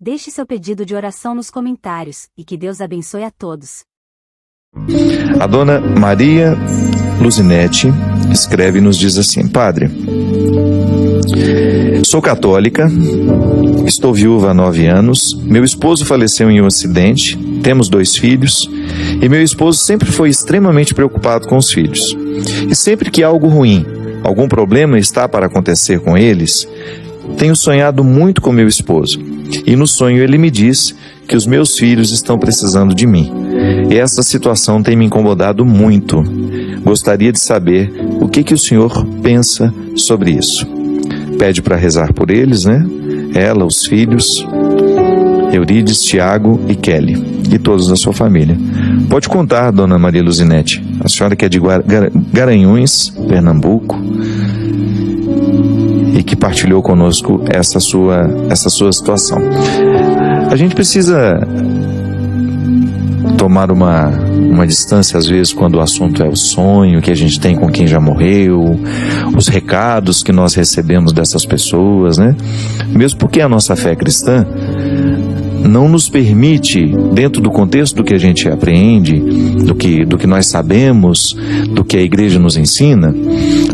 Deixe seu pedido de oração nos comentários, e que Deus abençoe a todos. A dona Maria Luzinete escreve e nos diz assim: Padre, sou católica, estou viúva há 9 anos, meu esposo faleceu em um acidente, temos 2 filhos, e meu esposo sempre foi extremamente preocupado com os filhos. E sempre que algo ruim, algum problema está para acontecer com eles, tenho sonhado muito com meu esposo. E no sonho ele me diz que os meus filhos estão precisando de mim. E essa situação tem me incomodado muito. Gostaria de saber o que o senhor pensa sobre isso. Pede para rezar por eles, né? Ela, os filhos, Eurides, Tiago e Kelly, e todos da sua família. Pode contar, dona Maria Luzinete. A senhora que é de Garanhuns, Pernambuco, e que partilhou conosco essa sua situação. A gente precisa tomar uma distância, às vezes, quando o assunto é o sonho que a gente tem com quem já morreu, os recados que nós recebemos dessas pessoas, né? Mesmo porque a nossa fé cristã não nos permite, dentro do contexto do que a gente apreende, do que nós sabemos, do que a igreja nos ensina,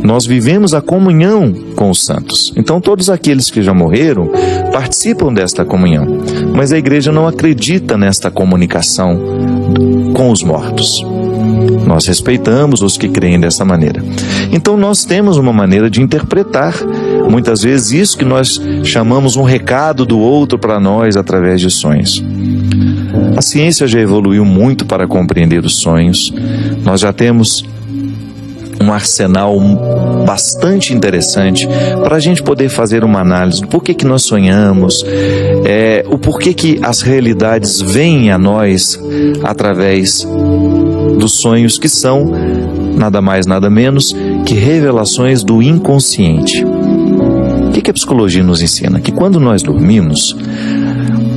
nós vivemos a comunhão com os santos. Então todos aqueles que já morreram participam desta comunhão, mas a igreja não acredita nesta comunicação com os mortos. Nós respeitamos os que creem dessa maneira. Então nós temos uma maneira de interpretar, muitas vezes, isso que nós chamamos um recado do outro para nós através de sonhos. A ciência já evoluiu muito para compreender os sonhos. Nós já temos um arsenal bastante interessante para a gente poder fazer uma análise do porquê que nós sonhamos, o porquê que as realidades vêm a nós através dos sonhos, que são nada mais, nada menos que revelações do inconsciente. O que a psicologia nos ensina? Que quando nós dormimos,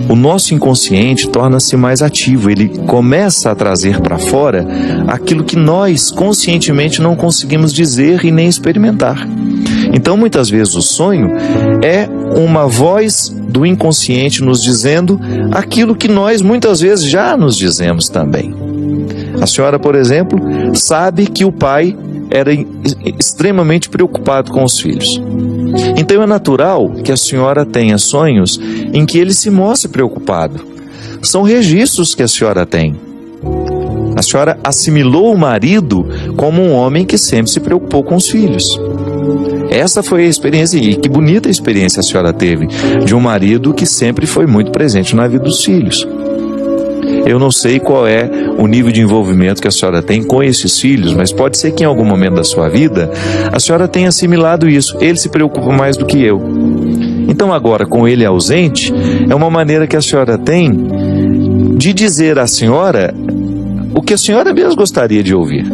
o nosso inconsciente torna-se mais ativo, ele começa a trazer para fora aquilo que nós conscientemente não conseguimos dizer e nem experimentar. Então, muitas vezes o sonho é uma voz do inconsciente nos dizendo aquilo que nós muitas vezes já nos dizemos também. A senhora, por exemplo, sabe que o pai era extremamente preocupado com os filhos. Então é natural que a senhora tenha sonhos em que ele se mostre preocupado. São registros que a senhora tem. A senhora assimilou o marido como um homem que sempre se preocupou com os filhos. Essa foi a experiência, e que bonita experiência a senhora teve, de um marido que sempre foi muito presente na vida dos filhos. Eu não sei qual é o nível de envolvimento que a senhora tem com esses filhos, mas pode ser que em algum momento da sua vida a senhora tenha assimilado isso. Ele se preocupa mais do que eu. Então agora, com ele ausente, é uma maneira que a senhora tem de dizer à senhora o que a senhora mesmo gostaria de ouvir.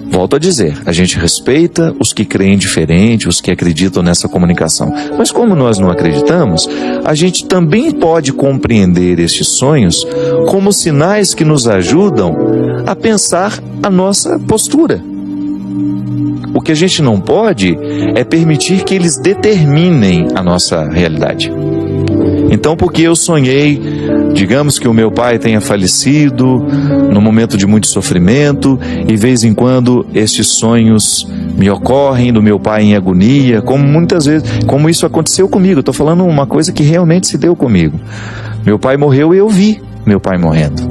Volto a dizer, a gente respeita os que creem diferente, os que acreditam nessa comunicação. Mas como nós não acreditamos, a gente também pode compreender estes sonhos como sinais que nos ajudam a pensar a nossa postura. O que a gente não pode é permitir que eles determinem a nossa realidade. Então, porque eu sonhei, digamos que o meu pai tenha falecido num momento de muito sofrimento, e de vez em quando estes sonhos me ocorrem do meu pai em agonia, como muitas vezes, como isso aconteceu comigo. Estou falando uma coisa que realmente se deu comigo. Meu pai morreu e eu vi meu pai morrendo.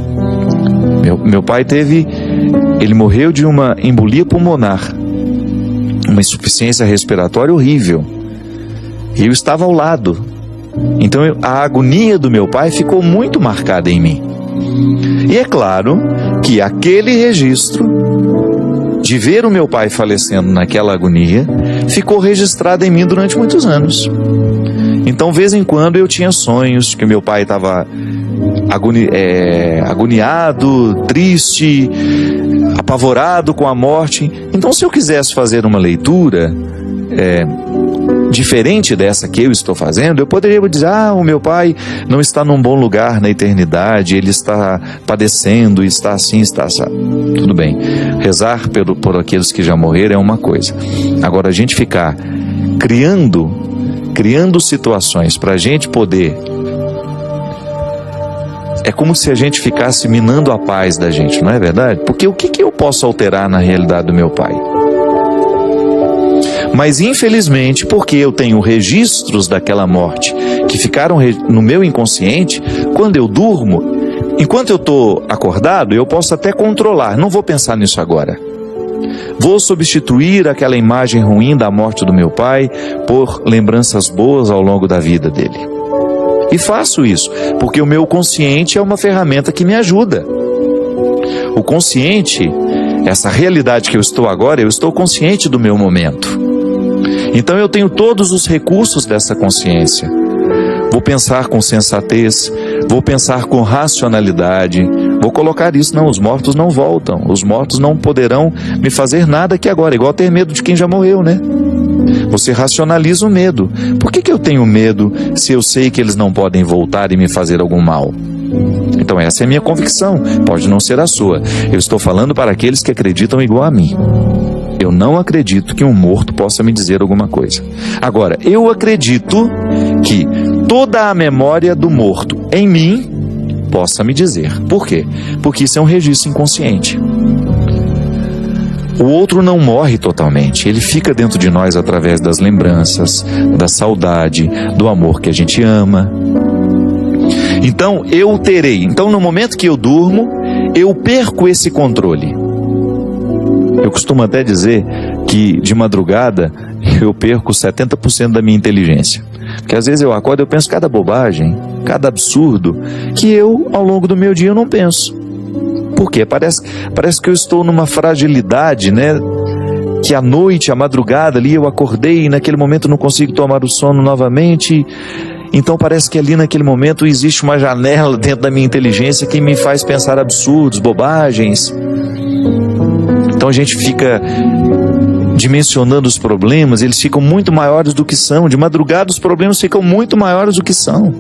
Meu pai ele morreu de uma embolia pulmonar, uma insuficiência respiratória horrível. E eu estava ao lado. Então a agonia do meu pai ficou muito marcada em mim. E é claro que aquele registro de ver o meu pai falecendo naquela agonia ficou registrado em mim durante muitos anos. Então, de vez em quando eu tinha sonhos que meu pai estava agoniado, triste, apavorado com a morte. Então, se eu quisesse fazer uma leitura diferente dessa que eu estou fazendo, eu poderia dizer: o meu pai não está num bom lugar na eternidade, ele está padecendo, está assim, está assim. Tudo bem, rezar por aqueles que já morreram é uma coisa. Agora, a gente ficar criando criando situações para a gente poder... É como se a gente ficasse minando a paz da gente, não é verdade? Porque o que eu posso alterar na realidade do meu pai? Mas infelizmente, porque eu tenho registros daquela morte que ficaram no meu inconsciente, quando eu durmo, enquanto eu estou acordado, eu posso até controlar, não vou pensar nisso agora. Vou substituir aquela imagem ruim da morte do meu pai por lembranças boas ao longo da vida dele. E faço isso, porque o meu consciente é uma ferramenta que me ajuda. O consciente, essa realidade que eu estou agora, eu estou consciente do meu momento. Então eu tenho todos os recursos dessa consciência. Vou pensar com sensatez, vou pensar com racionalidade, vou colocar isso, não, os mortos não voltam, os mortos não poderão me fazer nada aqui agora, igual ter medo de quem já morreu, né? Você racionaliza o medo. Por que eu tenho medo se eu sei que eles não podem voltar e me fazer algum mal? Então essa é a minha convicção, pode não ser a sua. Eu estou falando para aqueles que acreditam igual a mim. Eu não acredito que um morto possa me dizer alguma coisa. Agora, eu acredito que toda a memória do morto em mim possa me dizer. Por quê? Porque isso é um registro inconsciente. O outro não morre totalmente, ele fica dentro de nós através das lembranças, da saudade, do amor que a gente ama. Então eu terei, no momento que eu durmo, eu perco esse controle. Eu costumo até dizer que de madrugada eu perco 70% da minha inteligência. Porque às vezes eu acordo e eu penso cada bobagem, cada absurdo, que eu ao longo do meu dia eu não penso. Por quê? Parece que eu estou numa fragilidade, né? Que à noite, à madrugada ali eu acordei e naquele momento não consigo tomar o sono novamente. Então parece que ali naquele momento existe uma janela dentro da minha inteligência que me faz pensar absurdos, bobagens. Então a gente fica dimensionando os problemas, eles ficam muito maiores do que são. De madrugada os problemas ficam muito maiores do que são.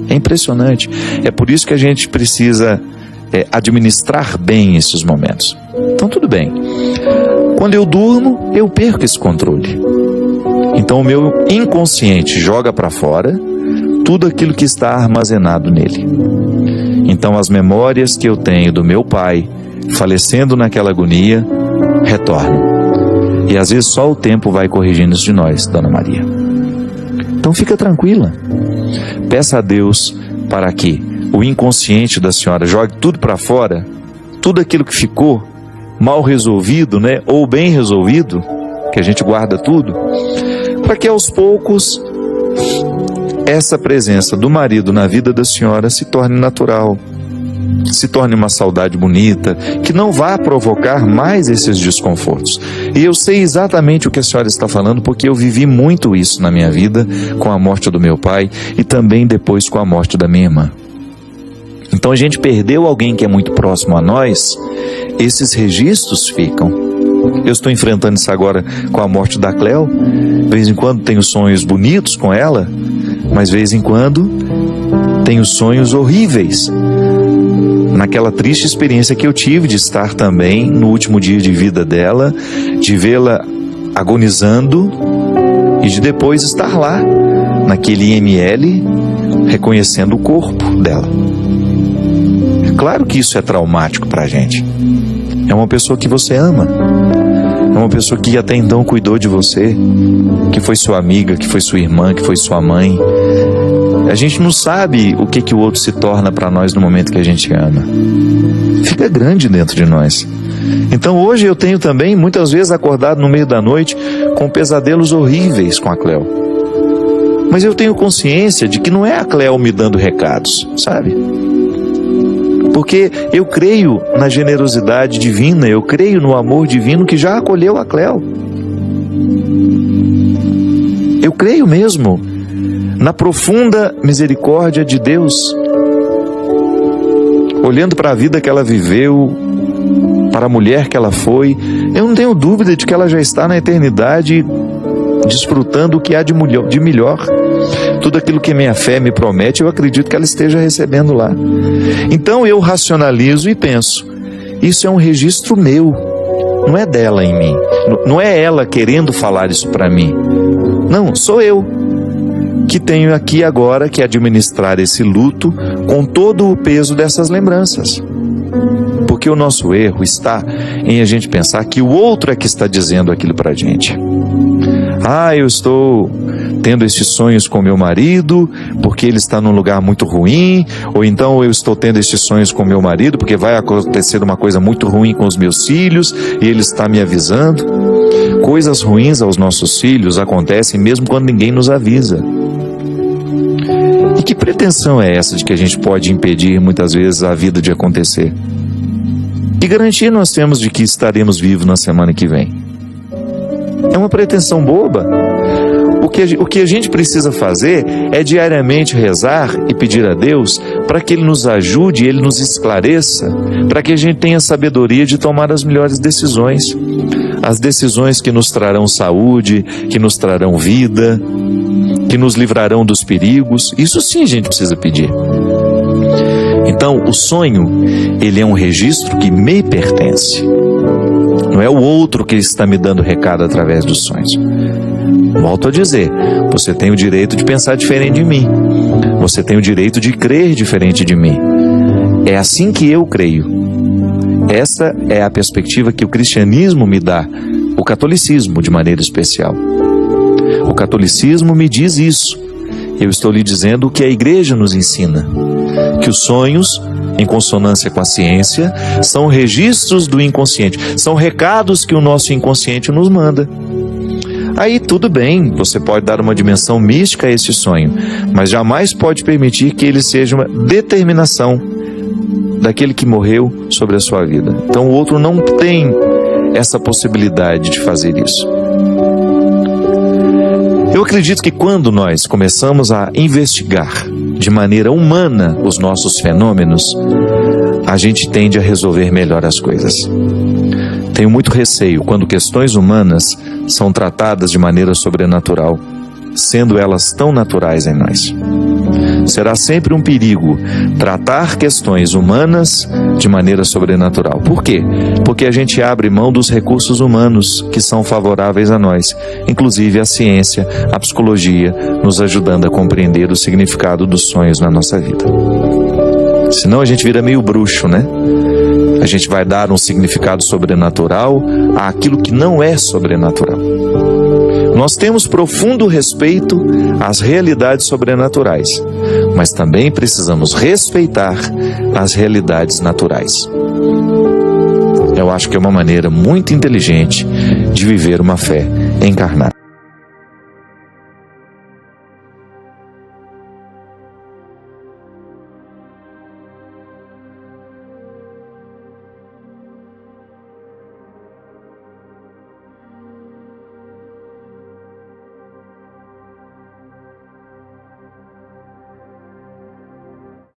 É impressionante. É por isso que a gente precisa administrar bem esses momentos. Então tudo bem. Quando eu durmo, eu perco esse controle. Então o meu inconsciente joga para fora tudo aquilo que está armazenado nele. Então as memórias que eu tenho do meu pai falecendo naquela agonia retornam. E às vezes só o tempo vai corrigindo isso de nós, Dona Maria. Então fica tranquila. Peça a Deus para que o inconsciente da senhora jogue tudo para fora, tudo aquilo que ficou mal resolvido, né, ou bem resolvido, que a gente guarda tudo, para que aos poucos essa presença do marido na vida da senhora se torne natural, se torne uma saudade bonita, que não vá provocar mais esses desconfortos. E eu sei exatamente o que a senhora está falando, porque eu vivi muito isso na minha vida, com a morte do meu pai e também depois com a morte da minha irmã. Então a gente perdeu alguém que é muito próximo a nós, esses registros ficam. Eu estou enfrentando isso agora com a morte da Cleo. De vez em quando tenho sonhos bonitos com ela, mas de vez em quando tenho sonhos horríveis. Naquela triste experiência que eu tive de estar também no último dia de vida dela, de vê-la agonizando e de depois estar lá, naquele IML, reconhecendo o corpo dela. Claro que isso é traumático para a gente. É uma pessoa que você ama. É uma pessoa que até então cuidou de você, que foi sua amiga, que foi sua irmã, que foi sua mãe. A gente não sabe o que o outro se torna para nós no momento que a gente ama. Fica grande dentro de nós. Então hoje eu tenho também, muitas vezes, acordado no meio da noite com pesadelos horríveis com a Cleo. Mas eu tenho consciência de que não é a Cleo me dando recados, sabe? Porque eu creio na generosidade divina, eu creio no amor divino que já acolheu a Cleo. Eu creio mesmo na profunda misericórdia de Deus, olhando para a vida que ela viveu, para a mulher que ela foi. Eu não tenho dúvida de que ela já está na eternidade desfrutando o que há de melhor. Tudo aquilo que minha fé me promete, eu acredito que ela esteja recebendo lá. Então eu racionalizo e penso, isso é um registro meu, não é dela em mim, não é ela querendo falar isso para mim, não, sou eu. que tenho aqui agora que administrar esse luto com todo o peso dessas lembranças. Porque o nosso erro está em a gente pensar que o outro é que está dizendo aquilo pra gente. Eu estou tendo estes sonhos com meu marido porque ele está num lugar muito ruim, ou então eu estou tendo estes sonhos com meu marido porque vai acontecer uma coisa muito ruim com os meus filhos e ele está me avisando. Coisas ruins aos nossos filhos acontecem mesmo quando ninguém nos avisa. E que pretensão é essa de que a gente pode impedir muitas vezes a vida de acontecer? Que garantia nós temos de que estaremos vivos na semana que vem? É uma pretensão boba. O que a gente precisa fazer é diariamente rezar e pedir a Deus para que Ele nos ajude, Ele nos esclareça, para que a gente tenha sabedoria de tomar as melhores decisões. As decisões que nos trarão saúde, que nos trarão vida, que nos livrarão dos perigos. Isso sim a gente precisa pedir. Então, o sonho, ele é um registro que me pertence. Não é o outro que está me dando recado através dos sonhos. Volto a dizer, você tem o direito de pensar diferente de mim. Você tem o direito de crer diferente de mim. É assim que eu creio. Essa é a perspectiva que o cristianismo me dá, o catolicismo de maneira especial. O catolicismo me diz isso. Eu estou lhe dizendo o que a igreja nos ensina. Que os sonhos, em consonância com a ciência, são registros do inconsciente. São recados que o nosso inconsciente nos manda. Aí tudo bem, você pode dar uma dimensão mística a esse sonho, mas jamais pode permitir que ele seja uma determinação daquele que morreu sobre a sua vida. Então o outro não tem essa possibilidade de fazer isso. Eu acredito que quando nós começamos a investigar de maneira humana os nossos fenômenos, a gente tende a resolver melhor as coisas. Tenho muito receio quando questões humanas são tratadas de maneira sobrenatural, sendo elas tão naturais em nós. Será sempre um perigo tratar questões humanas de maneira sobrenatural. Por quê? Porque a gente abre mão dos recursos humanos que são favoráveis a nós, inclusive a ciência, a psicologia, nos ajudando a compreender o significado dos sonhos na nossa vida. Senão a gente vira meio bruxo, né? A gente vai dar um significado sobrenatural àquilo que não é sobrenatural. Nós temos profundo respeito às realidades sobrenaturais, mas também precisamos respeitar as realidades naturais. Eu acho que é uma maneira muito inteligente de viver uma fé encarnada.